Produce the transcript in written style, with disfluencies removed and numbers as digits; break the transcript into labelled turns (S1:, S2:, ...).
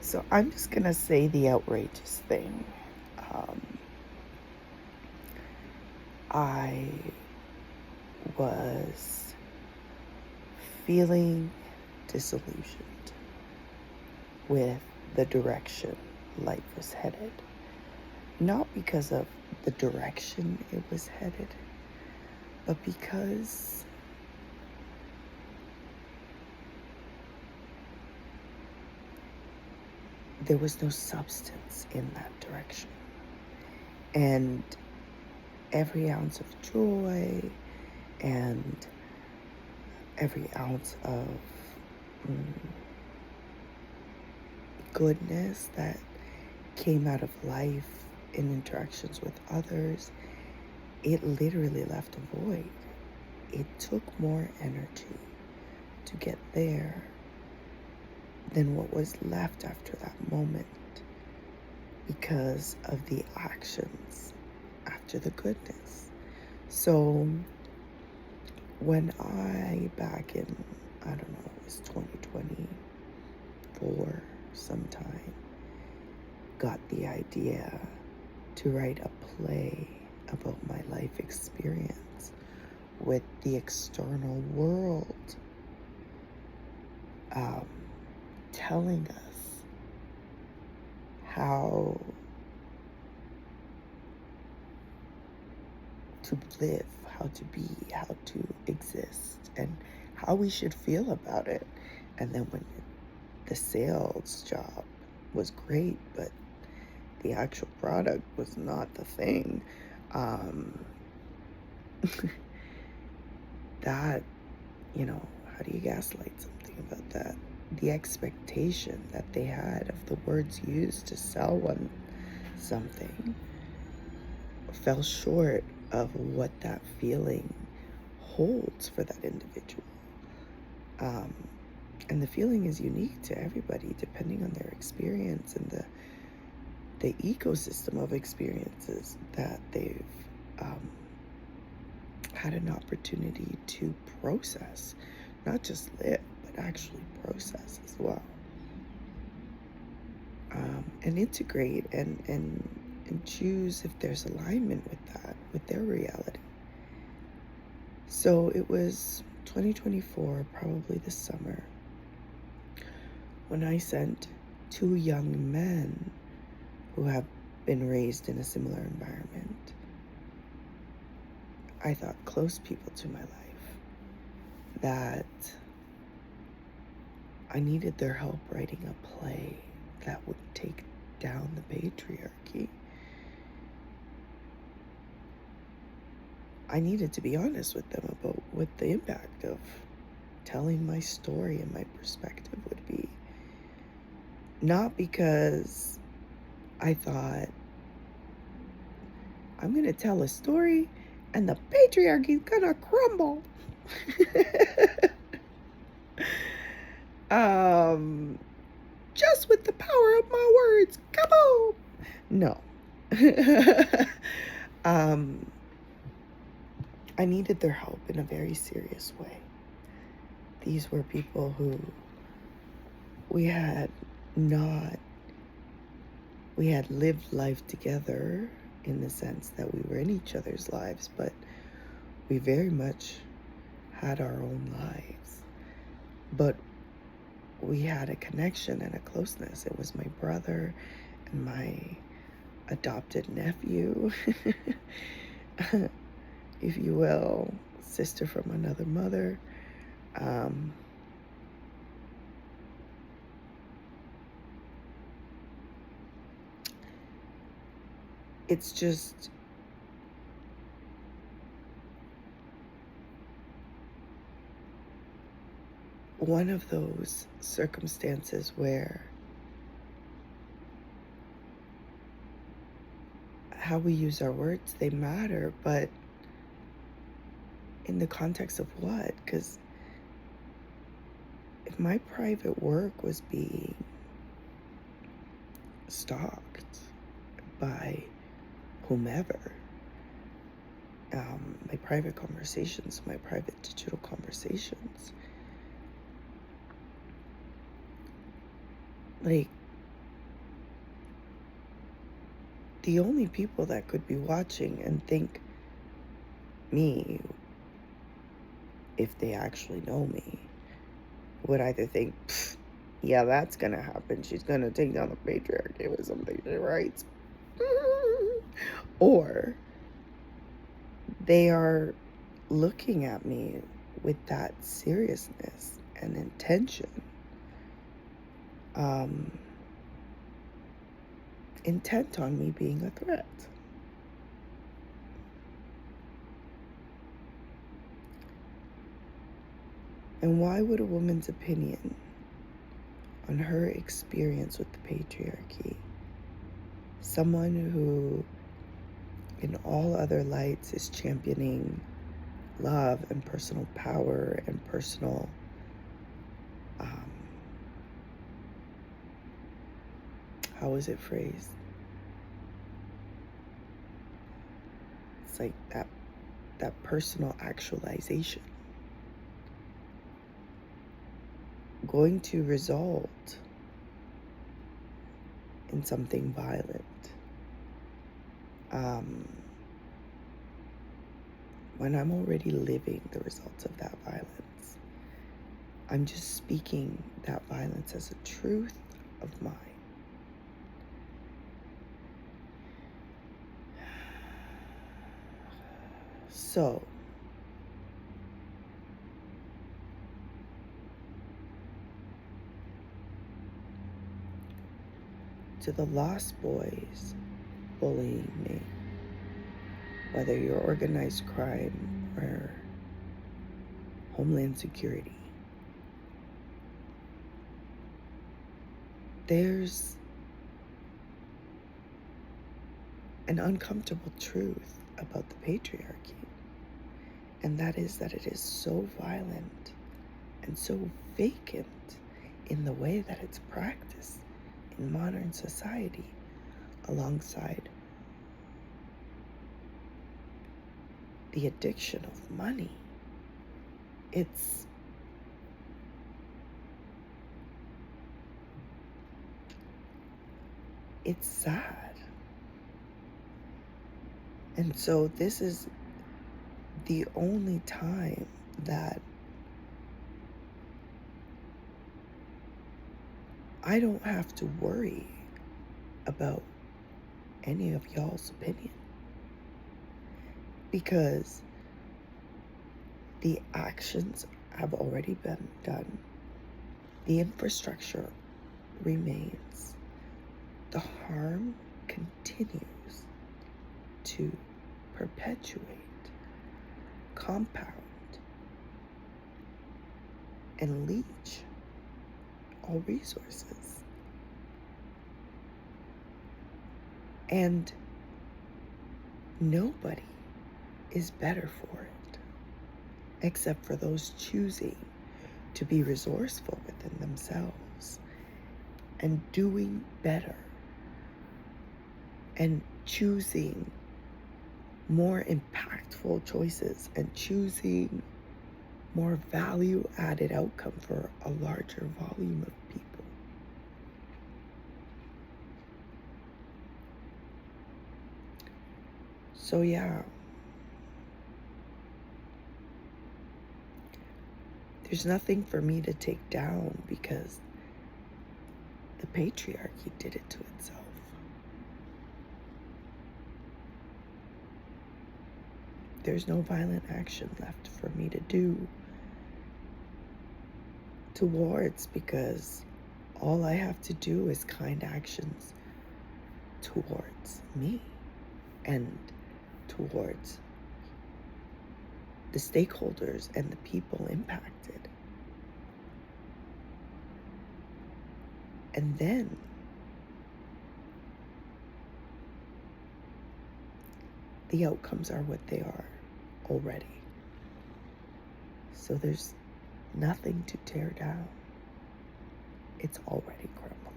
S1: So I'm just going to say the outrageous thing. Um, I was feeling disillusioned with the direction life was headed. Not because of the direction it was headed, but because there was no substance in that direction. And every ounce of joy and every ounce of goodness that came out of life in interactions with others, it literally left a void. It took more energy to get there than what was left after that moment because of the actions after the goodness. So when I, back in, I don't know, it was 2024 sometime, got the idea to write a play about my life experience with the external world, telling us how to live, how to be, how to exist, and how we should feel about it. And then when the sales job was great, but the actual product was not the thing, that, how do you gaslight something about that? The expectation that they had of the words used to sell one something fell short of what that feeling holds for that individual. And the feeling is unique to everybody depending on their experience and the ecosystem of experiences that they've had an opportunity to process, not just live, but actually process as well. And integrate and choose if there's alignment with that, with their reality. So it was 2024, probably this summer, when I sent two young men who have been raised in a similar environment. I thought close people to my life, that I needed their help writing a play that would take down the patriarchy. I needed to be honest with them about what the impact of telling my story and my perspective would be. Not because I thought, I'm going to tell a story and the patriarchy's going to crumble. Just with the power of my words. Kaboom! No. I needed their help in a very serious way. These were people who we had lived life together in the sense that we were in each other's lives, but we very much had our own lives. But we had a connection and a closeness. It was my brother and my adopted nephew, if you will, sister from another mother. It's just one of those circumstances where how we use our words, they matter, but in the context of what? Because if my private work was being stalked by whomever, my private conversations, my private digital conversations, like, the only people that could be watching and think me, if they actually know me, would either think, yeah, that's gonna happen. She's gonna take down the patriarchy with something she writes. Or they are looking at me with that seriousness and intention, intent on me being a threat. And why would a woman's opinion on her experience with the patriarchy, someone who in all other lights is championing love and personal power and personal how is it phrased? It's like that personal actualization going to result in something violent. When I'm already living the results of that violence, I'm just speaking that violence as a truth of mine. So, to the lost boys bullying me, whether you're organized crime or homeland security, there's an uncomfortable truth about the patriarchy, and that is that it is so violent and so vacant in the way that it's practiced in modern society alongside the addiction of money. It's sad. And so this is the only time that I don't have to worry about any of y'all's opinion, because the actions have already been done. The infrastructure remains. The harm continues to perpetuate, compound, and leech all resources. And nobody is better for it, except for those choosing to be resourceful within themselves and doing better and choosing more impactful choices and choosing more value-added outcome for a larger volume of people. So yeah, there's nothing for me to take down because the patriarchy did it to itself. There's no violent action left for me to do towards, because all I have to do is kind actions towards me and towards the stakeholders and the people impacted. And then the outcomes are what they are already. So there's nothing to tear down. It's already crumbled.